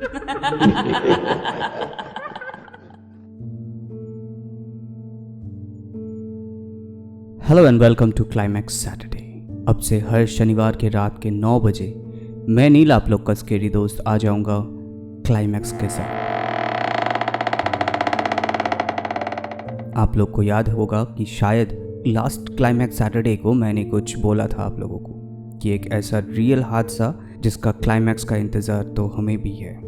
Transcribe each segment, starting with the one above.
Hello and welcome to climax Saturday. अब से हर शनिवार के रात के 9 बजे मैं नील आप लोग का स्केरी दोस्त आ जाऊंगा क्लाइमैक्स के साथ। आप लोग को याद होगा कि शायद लास्ट क्लाइमैक्स सैटरडे को मैंने कुछ बोला था आप लोगों को कि एक ऐसा रियल हादसा जिसका क्लाइमैक्स का इंतज़ार तो हमें भी है।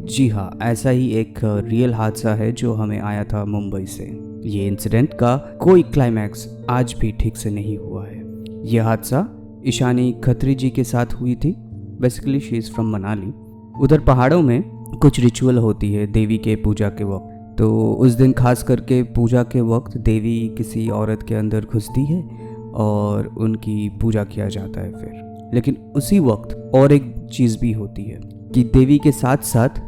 जी हाँ, ऐसा ही एक रियल हादसा है जो हमें आया था मुंबई से। ये इंसिडेंट का कोई क्लाइमैक्स आज भी ठीक से नहीं हुआ है। यह हादसा ईशानी खत्री जी के साथ हुई थी। Basically she is from Manali. उधर पहाड़ों में कुछ रिचुअल होती है देवी के पूजा के वक्त। तो उस दिन खास करके पूजा के वक्त देवी किसी औरत के अंदर घुसती है और उनकी पूजा किया जाता है फिर। लेकिन उसी वक्त और एक चीज़ भी होती है कि देवी के साथ साथ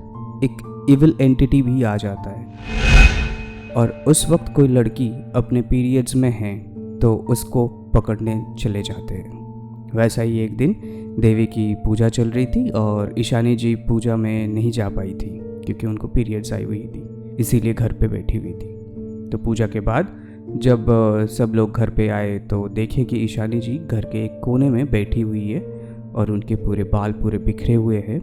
एक इविल एंटिटी भी आ जाता है और उस वक्त कोई लड़की अपने पीरियड्स में है तो उसको पकड़ने चले जाते हैं। वैसा ही एक दिन देवी की पूजा चल रही थी और ईशानी जी पूजा में नहीं जा पाई थी क्योंकि उनको पीरियड्स आई हुई थी, इसीलिए घर पे बैठी हुई थी। तो पूजा के बाद जब सब लोग घर पे आए तो देखे कि ईशानी जी घर के एक कोने में बैठी हुई है और उनके पूरे बाल पूरे बिखरे हुए हैं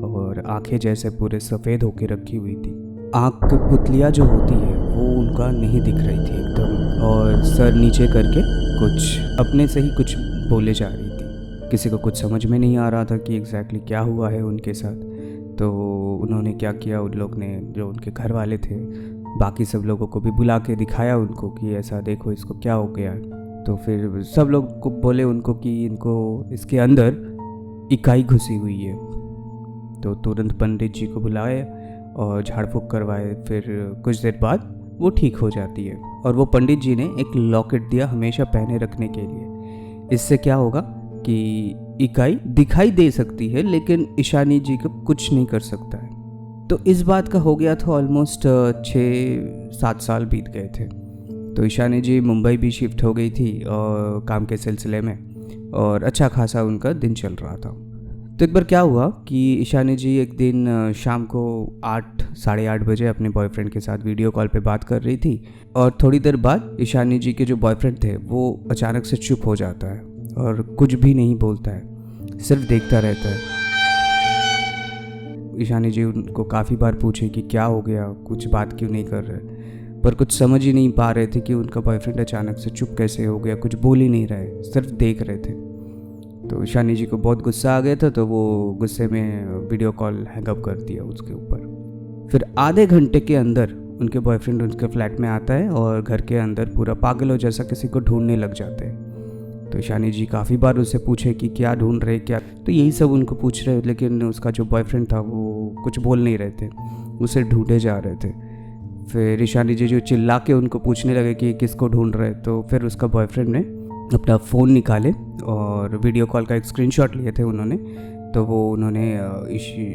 और आंखें जैसे पूरे सफ़ेद होके रखी हुई थी। आँख की पुतलियाँ जो होती है वो उनका नहीं दिख रही थी एकदम, और सर नीचे करके कुछ अपने से ही कुछ बोले जा रही थी। किसी को कुछ समझ में नहीं आ रहा था कि एग्जैक्टली क्या हुआ है उनके साथ। तो उन्होंने क्या किया, उन लोग ने, जो उनके घर वाले थे, बाकी सब लोगों को भी बुला के दिखाया उनको कि ऐसा देखो इसको क्या हो गया। तो फिर सब लोग को बोले उनको कि इनको इसके अंदर इकाई घुसी हुई है। तो तुरंत पंडित जी को बुलाए और झाड़ फूँक करवाए। फिर कुछ देर बाद वो ठीक हो जाती है और वो पंडित जी ने एक लॉकेट दिया हमेशा पहने रखने के लिए। इससे क्या होगा कि इकाई दिखाई दे सकती है लेकिन ईशानी जी को कुछ नहीं कर सकता है। तो इस बात का हो गया था ऑलमोस्ट 6-7 साल बीत गए थे। तो ईशानी जी मुंबई भी शिफ्ट हो गई थी और काम के सिलसिले में, और अच्छा खासा उनका दिन चल रहा था। तो एक बार क्या हुआ कि ईशानी जी एक दिन शाम को 8-8:30 बजे अपने बॉयफ्रेंड के साथ वीडियो कॉल पे बात कर रही थी और थोड़ी देर बाद ईशानी जी के जो बॉयफ्रेंड थे वो अचानक से चुप हो जाता है और कुछ भी नहीं बोलता है, सिर्फ देखता रहता है। ईशानी जी उनको काफ़ी बार पूछे कि क्या हो गया, कुछ बात क्यों नहीं कर रहे, पर कुछ समझ ही नहीं पा रहे थे कि उनका बॉयफ्रेंड अचानक से चुप कैसे हो गया, कुछ बोल ही नहीं रहे, सिर्फ देख रहे थे। तो ईशानी जी को बहुत गुस्सा आ गया था, तो वो गुस्से में वीडियो कॉल हैंगअप कर दिया उसके ऊपर। फिर आधे घंटे के अंदर उनके बॉयफ्रेंड उनके फ्लैट में आता है और घर के अंदर पूरा पागलों जैसा किसी को ढूंढने लग जाते हैं। तो ईशानी जी काफ़ी बार उससे पूछे कि क्या ढूंढ रहे, क्या, तो यही सब उनको पूछ रहे, लेकिन उसका जो बॉयफ्रेंड था वो कुछ बोल नहीं रहे थे, उसे ढूंढे जा रहे थे। फिर ईशानी जी जो चिल्ला के उनको पूछने लगे कि किसको ढूंढ रहे, तो फिर उसका बॉयफ्रेंड ने अपना फ़ोन निकाले और वीडियो कॉल का एक स्क्रीनशॉट लिए थे उन्होंने, तो वो उन्होंने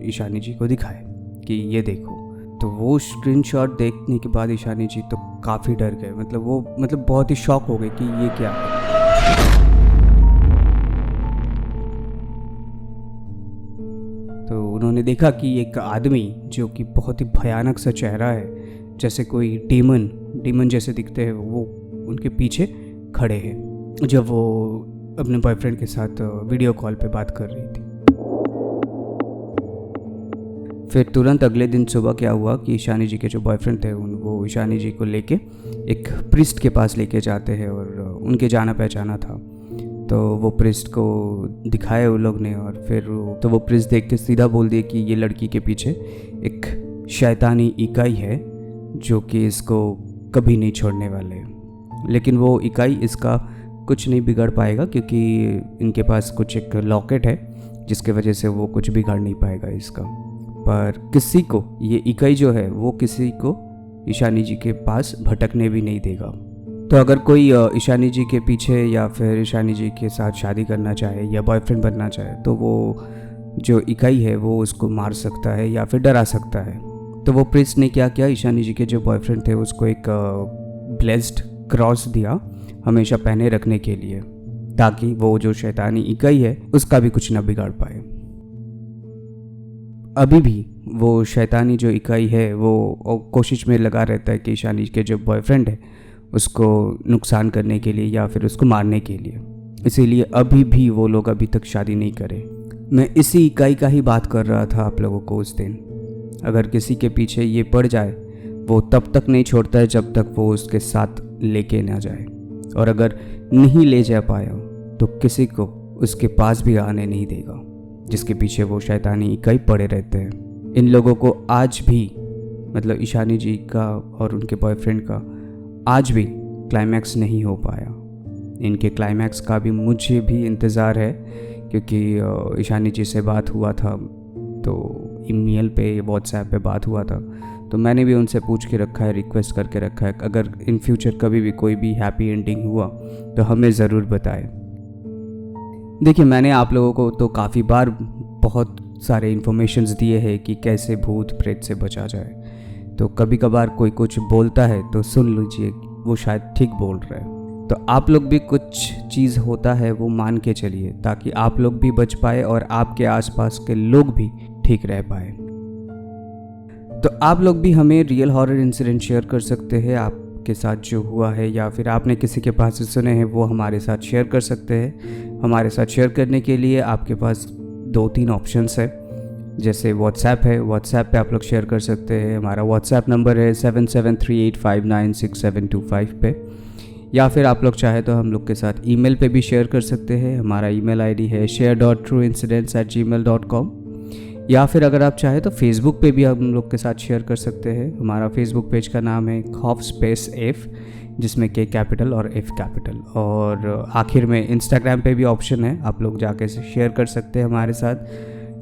ईशानी जी को दिखाए कि ये देखो। तो वो स्क्रीनशॉट देखने के बाद ईशानी जी तो काफ़ी डर गए, मतलब बहुत ही शॉक हो गए कि ये क्या है। तो उन्होंने देखा कि एक आदमी जो कि बहुत ही भयानक सा चेहरा है, जैसे कोई डीमन जैसे दिखते हैं, वो उनके पीछे खड़े हैं जब वो अपने बॉयफ्रेंड के साथ वीडियो कॉल पे बात कर रही थी। फिर तुरंत अगले दिन सुबह क्या हुआ कि ईशानी जी के जो बॉयफ्रेंड थे वो ईशानी जी को लेके एक प्रिस्ट के पास लेके जाते हैं और उनके जाना पहचाना था। तो वो प्रिस्ट को दिखाए उन लोग ने, और फिर तो वो प्रिस्ट देख के सीधा बोल दिए कि ये लड़की के पीछे एक शैतानी इकाई है जो कि इसको कभी नहीं छोड़ने वाले। लेकिन वो इकाई इसका कुछ नहीं बिगाड़ पाएगा क्योंकि इनके पास कुछ एक लॉकेट है जिसके वजह से वो कुछ बिगाड़ नहीं पाएगा इसका। पर किसी को ये इकाई जो है वो किसी को ईशानी जी के पास भटकने भी नहीं देगा। तो अगर कोई ईशानी जी के पीछे या फिर ईशानी जी के साथ शादी करना चाहे या बॉयफ्रेंड बनना चाहे तो वो जो इकाई है वो उसको मार सकता है या फिर डरा सकता है। तो वो प्रिस्ट ने क्या किया, ईशानी जी के जो बॉयफ्रेंड थे उसको एक ब्लेस्ड क्रॉस दिया हमेशा पहने रखने के लिए, ताकि वो जो शैतानी इकाई है उसका भी कुछ ना बिगाड़ पाए। अभी भी वो शैतानी जो इकाई है वो कोशिश में लगा रहता है कि ईशानी के जो बॉयफ्रेंड है उसको नुकसान करने के लिए या फिर उसको मारने के लिए। इसीलिए अभी भी वो लोग अभी तक शादी नहीं करे। मैं इसी इकाई का ही बात कर रहा था आप लोगों को उस दिन। अगर किसी के पीछे ये पड़ जाए वो तब तक नहीं छोड़ता है जब तक वो उसके साथ लेके ना जाए, और अगर नहीं ले जा पाया तो किसी को उसके पास भी आने नहीं देगा जिसके पीछे वो शैतानी इकाई पड़े रहते हैं। इन लोगों को आज भी, मतलब ईशानी जी का और उनके बॉयफ्रेंड का, आज भी क्लाइमैक्स नहीं हो पाया। इनके क्लाइमैक्स का भी मुझे भी इंतज़ार है, क्योंकि ईशानी जी से बात हुआ था तो ईमेल पे व्हाट्सएप पे बात हुआ था, तो मैंने भी उनसे पूछ के रखा है, रिक्वेस्ट करके रखा है, अगर इन फ्यूचर कभी भी कोई भी हैप्पी एंडिंग हुआ तो हमें ज़रूर बताएं। देखिए, मैंने आप लोगों को तो काफ़ी बार बहुत सारे इन्फॉर्मेशंस दिए हैं कि कैसे भूत प्रेत से बचा जाए, तो कभी कभार कोई कुछ बोलता है तो सुन लीजिए, वो शायद ठीक बोल रहा है। तो आप लोग भी कुछ चीज़ होता है वो मान के चलिए, ताकि आप लोग भी बच पाए और आपके आसपास के लोग भी ठीक रह पाए। तो आप लोग भी हमें रियल हॉरर इंसिडेंट शेयर कर सकते हैं, आपके साथ जो हुआ है या फिर आपने किसी के पास से सुने हैं वो हमारे साथ शेयर कर सकते हैं। हमारे साथ शेयर करने के लिए आपके पास 2-3 ऑप्शंस है, जैसे व्हाट्सएप है, व्हाट्सएप पे आप लोग शेयर कर सकते हैं। हमारा व्हाट्सएप नंबर है 7738596725 पे, या फिर आप लोग चाहे तो हम लोग के साथ ईमेल पे भी शेयर कर सकते हैं। हमारा ईमेल आईडी है share.trueincidents@gmail.com, या फिर अगर आप चाहे तो फेसबुक पे भी हम लोग के साथ शेयर कर सकते हैं। हमारा फेसबुक पेज का नाम है खौफ स्पेस एफ, जिसमें K कैपिटल और F कैपिटल, और आखिर में इंस्टाग्राम पे भी ऑप्शन है, आप लोग जाके शेयर कर सकते हैं हमारे साथ।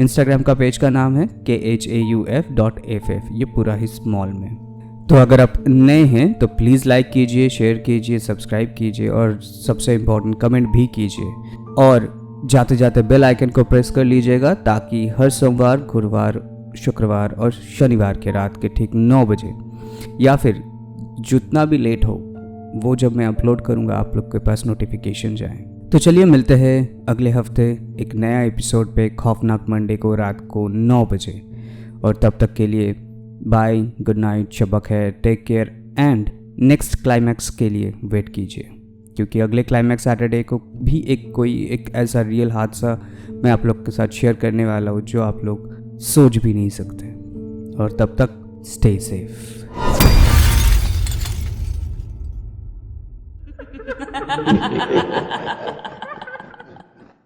इंस्टाग्राम का पेज का नाम है KHAUF.FF, ये पूरा ही स्मॉल में। तो अगर आप नए हैं तो प्लीज़ लाइक कीजिए, शेयर कीजिए, सब्सक्राइब कीजिए, और सबसे इम्पोर्टेंट कमेंट भी कीजिए, और जाते जाते बेल आइकन को प्रेस कर लीजिएगा, ताकि हर सोमवार, गुरुवार, शुक्रवार और शनिवार के रात के ठीक 9 बजे, या फिर जितना भी लेट हो वो जब मैं अपलोड करूँगा आप लोग के पास नोटिफिकेशन जाए। तो चलिए मिलते हैं अगले हफ्ते एक नया एपिसोड पे, खौफनाक मंडे को रात को 9 बजे, और तब तक के लिए बाय, गुड नाइट, शब खैर, take care, and next climax के लिए वेट कीजिए, क्योंकि अगले क्लाइमैक्स सैटरडे को भी एक ऐसा रियल हादसा मैं आप लोग के साथ शेयर करने वाला हूँ जो आप लोग सोच भी नहीं सकते। और तब तक स्टे सेफ।